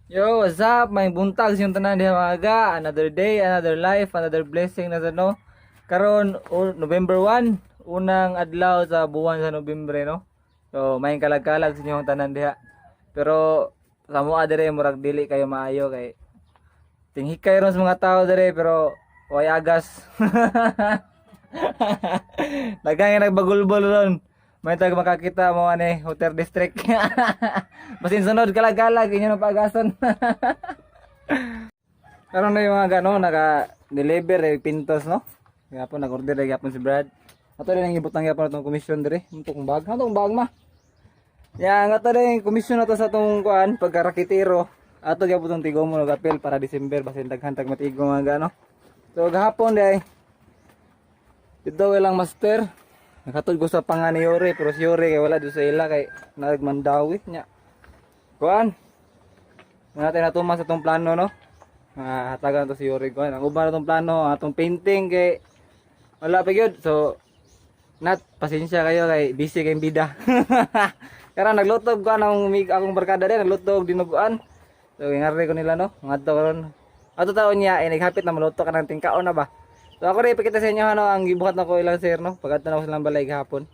Yo, what's up? May buntag sa yung tanan diha mga aga. Another day, another life, another blessing na sa no. Karon November 1, unang adlaw sa buwan sa Nobyembre no. So, may kalag-kalag sa inyong tanan diha. Pero sa mua dire murag dili kayo maayo kay tinghikay ron sa mga tao dire pero way agas. Daghang nga nagbagulbol ron. May tag makakita mo ani Hotel District. Basin sunod kalag-kalag inyo na pagason. Karon na yung mga gano naka-deliver pintos no. Kaya po nag-order gyapon si Brad. Ato rin ang ibutang gyapon atong commission dire. Untok bag, atong bag ma. Ya nga to rin commission nato sa atong kuan pagkarakitero. Ato gyapon tong tigom mo apel para December basin daghan tag matigom mga gano. So gahapon day. Ito lang master. Nakatod ko sa pangan ni Yuri pero si Yuri kay wala doon sa ila kay nagmandawi niya. Kuan. Natin natumas sa tong plano no. Hatagan to si Yuri kuan. Ang uban na tong plano, atong painting kay wala pa gyud. So pasensya kayo kay busy kay bida. Kaya naglutog ko akong barkada din naglutog dinuguan. So ingari ko nila no. Ngadto karon. Ato taon niya ay naghapit na maluto ka ng tingkaon na ba. So ako rin ipakita sa inyo ano ang gibuhat na ko ilang sir no. Pagkat na ko silang balay gahapon.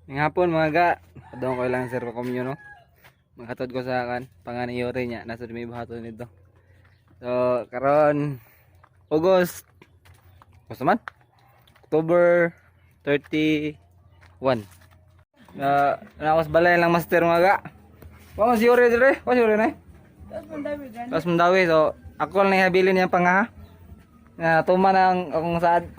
Ng hapon mga ga, adong ko ilang sir pa komyo no. Maghatod ko sa kan pangan ni Yuri niya nasa may buhaton nito. So karon August man? October 31. Nakos balay lang master mga ga. Wa si Yuri dire, wa si Yuri na. Tas mandawi so ako lang ihabilin niya pangaha. Na tuma ng akong saad.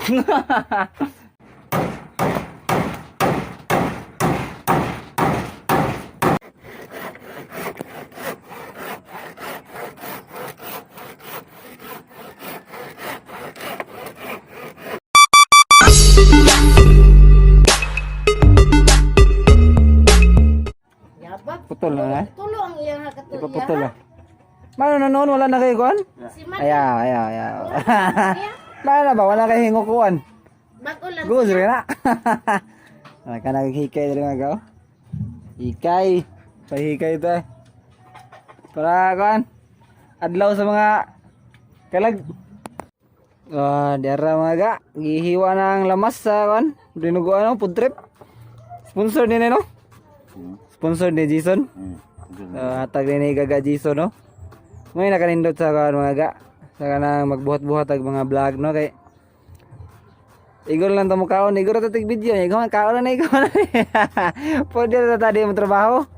Putol na Tulo ang iyang nakatuya. ipaputol ah. Mano na noon wala na kay kuan? Si Mad. Ayaw. Mano na ba wala kay hingukuan? Bago lang. Guz rin na. Ka naghikay diri mga gaw. Hikay. Pahikay ito eh. Para kuan adlaw sa mga kalag. Diara mga ga, gihiwa ng lamas sa kuan. Dinuguan no food trip. Sponsor din no? Sponsor ni Jason. Hatag din ni Gaga Jason no. May nakanindot sa mga ga. Sa kanang magbuhat-buhat ag mga vlog no kay igor lang tamo kaon, igor ta tig video, igor man kaon na igor na. Pwede na tadi mo trabaho.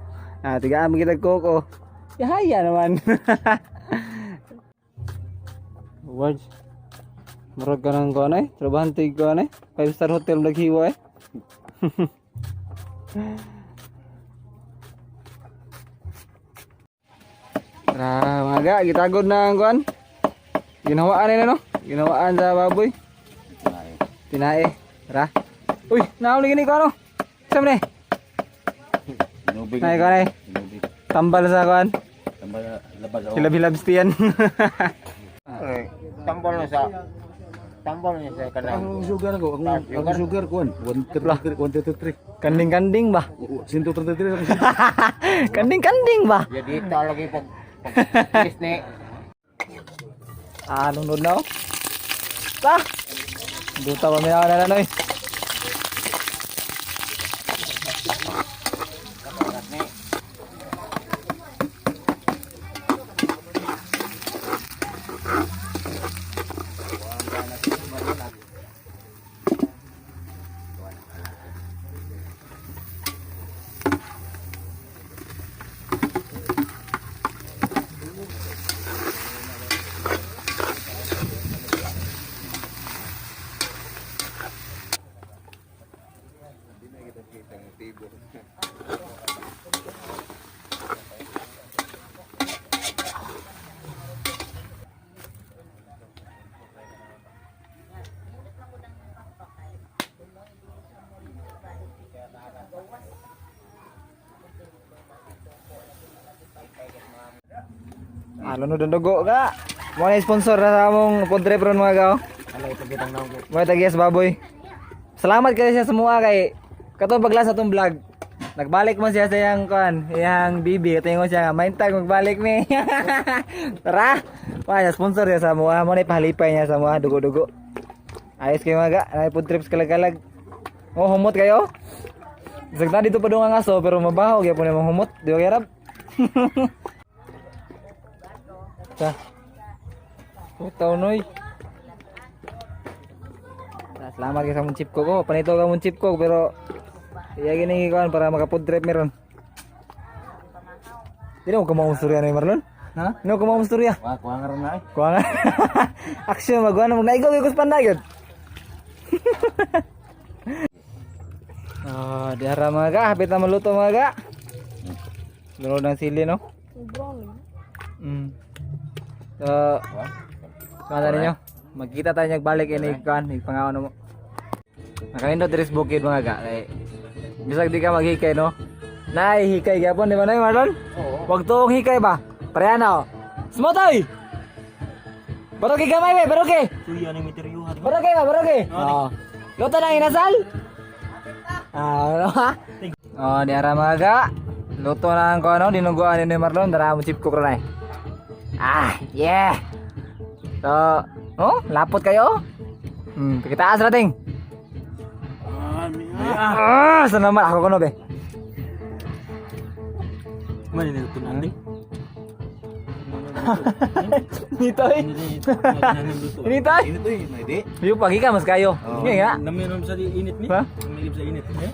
Tigaan kita koko. Yahaya naman. Words. Murag ka ng kuan eh. Trabahan tig kuan eh. 5-star hotel naghiwa eh. Mga ga, gitagod na ang kuan. Ginawaan nila no? Ginawaan sa baboy. Tinae. Tara. Uy, nauli gini ko ano? Saan ni? Ay, kuan eh. Tambal sa kuan. Tambal labas ako. Hilab-hilabs tiyan. Tambal na sa kanang. Ang sugar ko, ang sugar ko, 133. Kanding-kanding ba? 133. Kanding-kanding ba? Ya dito lagi pag ni. Nunod na oh. Duta pa may na noy. Lunod ang dugo ka. Mo na sponsor na sa among food trip ron mga gaw. Alay pagitang naog. Mo tagias baboy. Salamat kayo sa semua kay katong paglas atong vlog. Nagbalik mo siya sa yang kuan, yang bibi, tingin ko siya nga, maintag magbalik mi. Tara. Wala sponsor ya sa mga mo na ipahalipay niya sa mga dugo-dugo. Ayos kayo mga ga, ay food trips kalag-kalag. Oh, humot kayo? Sagna dito pa doon ang aso pero mabaho gyud po ni humot, di ba garab? Ta. Utaw noy. Salamat kay sa mong chip ko. Panito ka mong chip ko pero iya gini kuan para maka-food trip meron. Dili mo kumausturya ni Marlon? Ha? No kumausturya. Kuha nga rin na eh. Kuha nga. Action magwa na naigaw ikos panday gyud. Ah, diara mga ga, hapit na maluto mga ga. Lunod ng sili no. So, kaya ninyo, magkita tayo nagbalik ini kan, pangaon mo. Nakaindot dres bukid mga ga. Bisag di ka maghikay no. Nay hikay gyapon di ba nay Marlon? Oo. Wag tuong hikay ba? Pareana oh. Smotoy. Baroke gamay be, baroke. Suya ni miteriuhan. Baroke ba, baroke. Oh. Luto na inasal? Ano ha? Oh, di ara mga ga. Luto na ang ano, dinuguan ni Marlon, dara mo chip cook ra nay. Yeah. So, oh, lapot kayo. Pakitaas rating. Sana naman ako kuno be. Mani nito nanti. Nitoy. Nitoy. Ini tuh ini deh. Yung pagi ka mas kayo. Nga nga. Naminom sa init ni. Ha? Namilip sa init ni.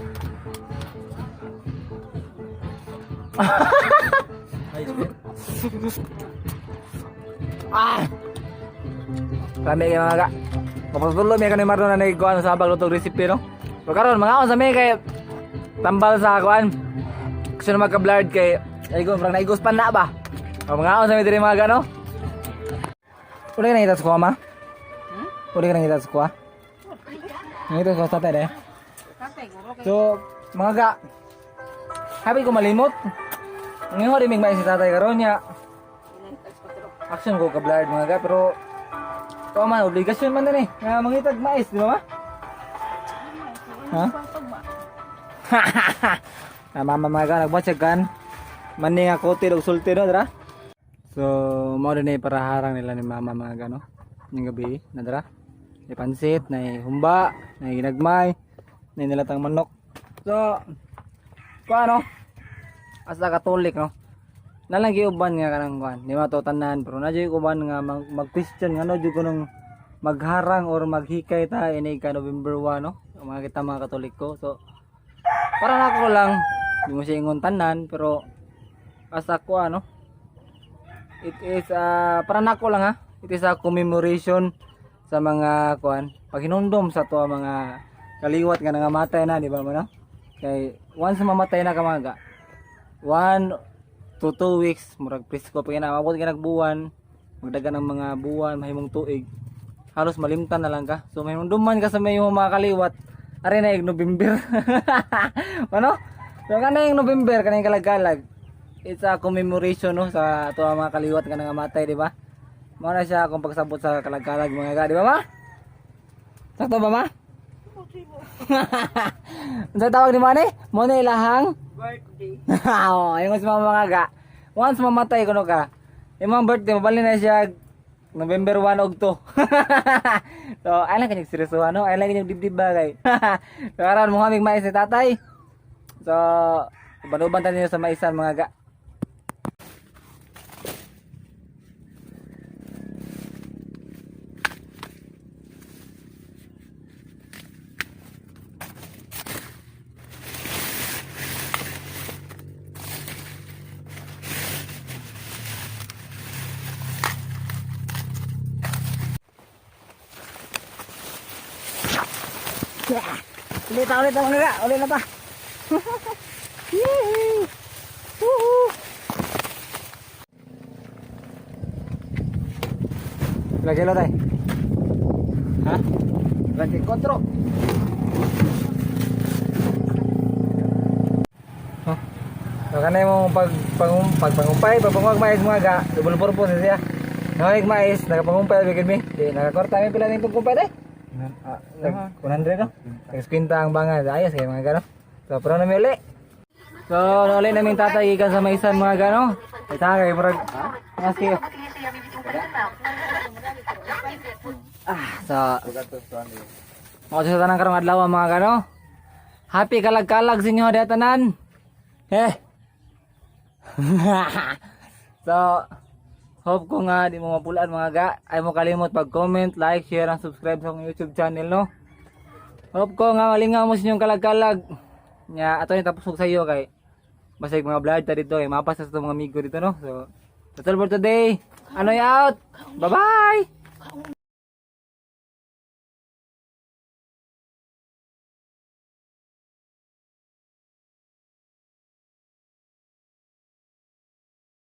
Rami kayo mga ka. Mapasulo may kanil Marlon na nagkuhan sa paglutog recipe no. Pero karon mga on sa may kay tambal sa kuan. Kasi na magka-blurred kay ay ko parang naigos pa na ba. O mga on sa may diri mga ka no. Uli ka nakita sa kuha ma? Uli ka nakita sa kuha? Nakita sa kuha tatay eh. So mga ka. Happy ko malimot. Ngayon rin may si tatay karon niya. Action ko ka-blurred mga ka pero ito man, obligasyon man din eh. Nga mangitag mais, di ba ma? Ha? Mama mga ka, nagbatsag kan. Mani nga kote o sulti no, dara? So, mo din eh para harang nila ni mama mga ka no. Yung gabi, na dara? May pansit, na humba, na ginagmay, na nilatang manok. So, paano? Asa katolik no? Nalang giuban nga kanang kuan, di matutanan pero nadyo uban nga mag-question nga no jud kunong magharang or maghikay ta ini ka November 1 no. Mga kita mga Katoliko. So para nako lang di mo siya ingon tanan pero asa ko ano. It is para nako lang ha. It is a commemoration sa mga kuan paghinumdom sa to mga kaliwat nga nangamatay na di ba man no? Kay once mamatay na ka mga 1 to 2 weeks murag presko pag naabot ka nagbuwan magdagan ng mga buwan mahimong tuig halos malimtan na lang ka so mahimong duman ka sa may mga kaliwat ari na November ano so kana yung November kana yung kalag-kalag it's a commemoration no sa ato mga kaliwat nga nangamatay di ba mo na siya kung pagsabot sa kalag-kalag mga ka di ba ma sakto ba ma unsa tawag ni Mane mo na ilahang birthday. Oh, yung sa mga ga. Once mamatay kuno ka. Imong birthday mabali na siya November 1 og 2. So, ay lang kanyang seryoso ano, ay lang kanyang dibdib bagay. So, aron mo hamig mais si tatay. So, banuban ta niyo sa maisan mga ga. Ulit mga ga, ulit na pa. Yee! Woohoo! Lagi lo tay. Ha? Lagi kontro. Oh. So kanay mo pagpangumpay, pagpangwag mais mga ga, double purpose siya. Nangig mais, nagapangumpay bigid mi. Di nagakorta mi pila ning tungkumpay tay. 100 no? Exquinta ang bangad. Ayos kayo mga gano. So, pero na uli. So, nauli namin tatay ikan sa maisan mga gano. Ay tagay, murag. Mas kayo. So, mga sa tanang karong adlaw mga gano. Happy kalag-kalag sa inyo dito tanan. So, hope ko nga di mo mapulaan mga ga. Ay mo kalimot pag-comment, like, share, and subscribe sa akong YouTube channel no. Hope ko nga malingaw mo sa inyong kalag-kalag. Nya ato ni tapos sa iyo kay basig mga vlog ta dito kay mapas sa mga amigo dito no. So, that's all for today. Anoy out. Bye-bye.